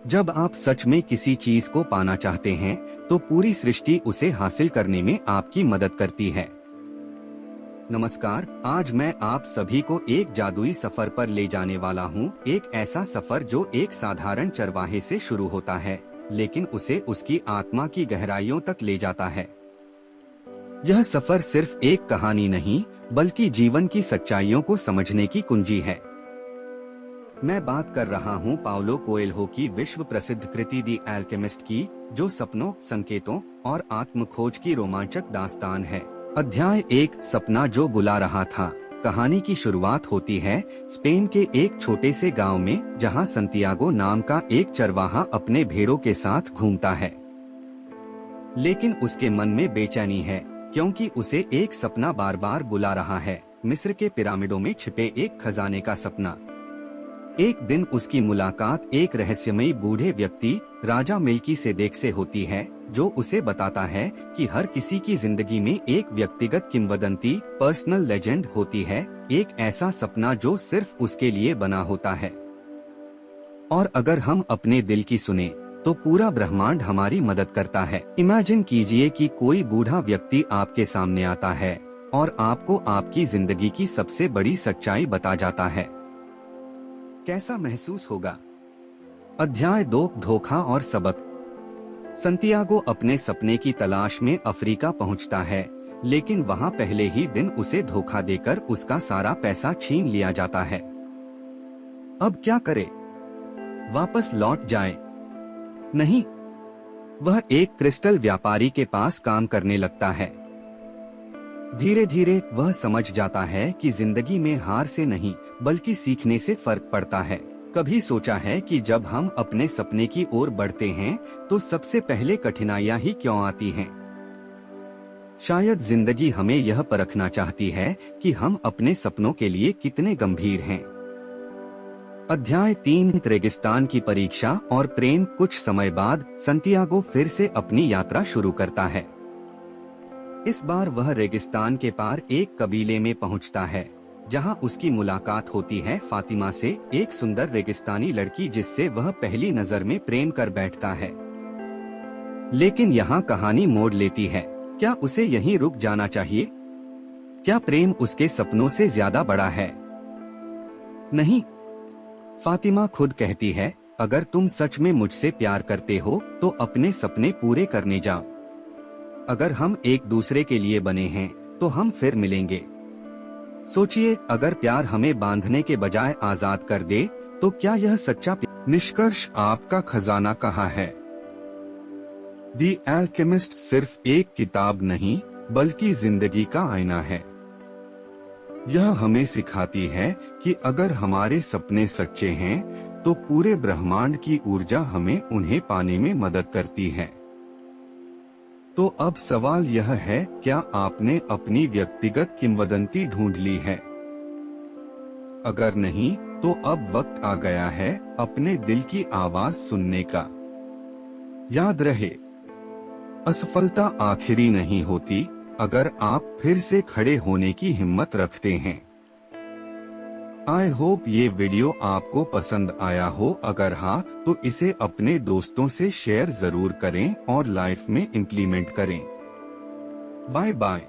जब आप सच में किसी चीज को पाना चाहते हैं तो पूरी सृष्टि उसे हासिल करने में आपकी मदद करती है। नमस्कार, आज मैं आप सभी को एक जादुई सफर पर ले जाने वाला हूँ। एक ऐसा सफर जो एक साधारण चरवाहे से शुरू होता है लेकिन उसे उसकी आत्मा की गहराइयों तक ले जाता है। यह सफर सिर्फ एक कहानी नहीं बल्कि जीवन की सच्चाइयों को समझने की कुंजी है। मैं बात कर रहा हूँ पाउलो कोएल्हो की विश्व प्रसिद्ध कृति दी एल्केमिस्ट की, जो सपनों, संकेतों और आत्म खोज की रोमांचक दास्तान है। अध्याय 1, सपना जो बुला रहा था। कहानी की शुरुआत होती है स्पेन के एक छोटे से गांव में, जहां संतियागो नाम का एक चरवाहा अपने भेड़ों के साथ घूमता है। लेकिन उसके मन में बेचैनी है क्योंकि उसे एक सपना बार बार बुला रहा है। मिस्र के पिरामिडों में छिपे एक खजाने का सपना। एक दिन उसकी मुलाकात एक रहस्यमयी बूढ़े व्यक्ति राजा मिल्की सेदेक से होती है, जो उसे बताता है कि हर किसी की जिंदगी में एक व्यक्तिगत किंवदंती, पर्सनल लेजेंड होती है, एक ऐसा सपना जो सिर्फ उसके लिए बना होता है। और अगर हम अपने दिल की सुने तो पूरा ब्रह्मांड हमारी मदद करता है। इमेजिन कीजिए कि कोई बूढ़ा व्यक्ति आपके सामने आता है और आपको आपकी जिंदगी की सबसे बड़ी सच्चाई बता जाता है। कैसा महसूस होगा? अध्याय 2, धोखा और सबक। संतियागो अपने सपने की तलाश में अफ्रीका पहुंचता है, लेकिन वहां पहले ही दिन उसे धोखा देकर उसका सारा पैसा छीन लिया जाता है। अब क्या करे? वापस लौट जाए? नहीं, वह एक क्रिस्टल व्यापारी के पास काम करने लगता है। धीरे धीरे वह समझ जाता है कि जिंदगी में हार से नहीं बल्कि सीखने से फर्क पड़ता है। कभी सोचा है कि जब हम अपने सपने की ओर बढ़ते हैं तो सबसे पहले कठिनाइयां ही क्यों आती हैं? शायद जिंदगी हमें यह परखना चाहती है कि हम अपने सपनों के लिए कितने गंभीर हैं। अध्याय 3, रेगिस्तान की परीक्षा और प्रेम। कुछ समय बाद संतियागो फिर से अपनी यात्रा शुरू करता है। इस बार वह रेगिस्तान के पार एक कबीले में पहुंचता है, जहां उसकी मुलाकात होती है फातिमा से, एक सुंदर रेगिस्तानी लड़की जिससे वह पहली नजर में प्रेम कर बैठता है। लेकिन यहाँ कहानी मोड़ लेती है। क्या उसे यहीं रुक जाना चाहिए? क्या प्रेम उसके सपनों से ज्यादा बड़ा है? नहीं, फातिमा खुद कहती है, अगर तुम सच में मुझसे प्यार करते हो तो अपने सपने पूरे करने जाओ। अगर हम एक दूसरे के लिए बने हैं तो हम फिर मिलेंगे। सोचिए, अगर प्यार हमें बांधने के बजाय आजाद कर दे तो क्या यह सच्चा प्यार? निष्कर्ष, आपका खजाना कहाँ है? दी एल्केमिस्ट सिर्फ एक किताब नहीं बल्कि जिंदगी का आईना है। यह हमें सिखाती है कि अगर हमारे सपने सच्चे हैं तो पूरे ब्रह्मांड की ऊर्जा हमें उन्हें पाने में मदद करती है। तो अब सवाल यह है, क्या आपने अपनी व्यक्तिगत किंवदंती ढूंढ ली है? अगर नहीं तो अब वक्त आ गया है अपने दिल की आवाज सुनने का। याद रहे, असफलता आखिरी नहीं होती अगर आप फिर से खड़े होने की हिम्मत रखते हैं। आई होप ये वीडियो आपको पसंद आया हो। अगर हाँ तो इसे अपने दोस्तों से शेयर जरूर करें और लाइफ में इम्प्लीमेंट करें। Bye bye.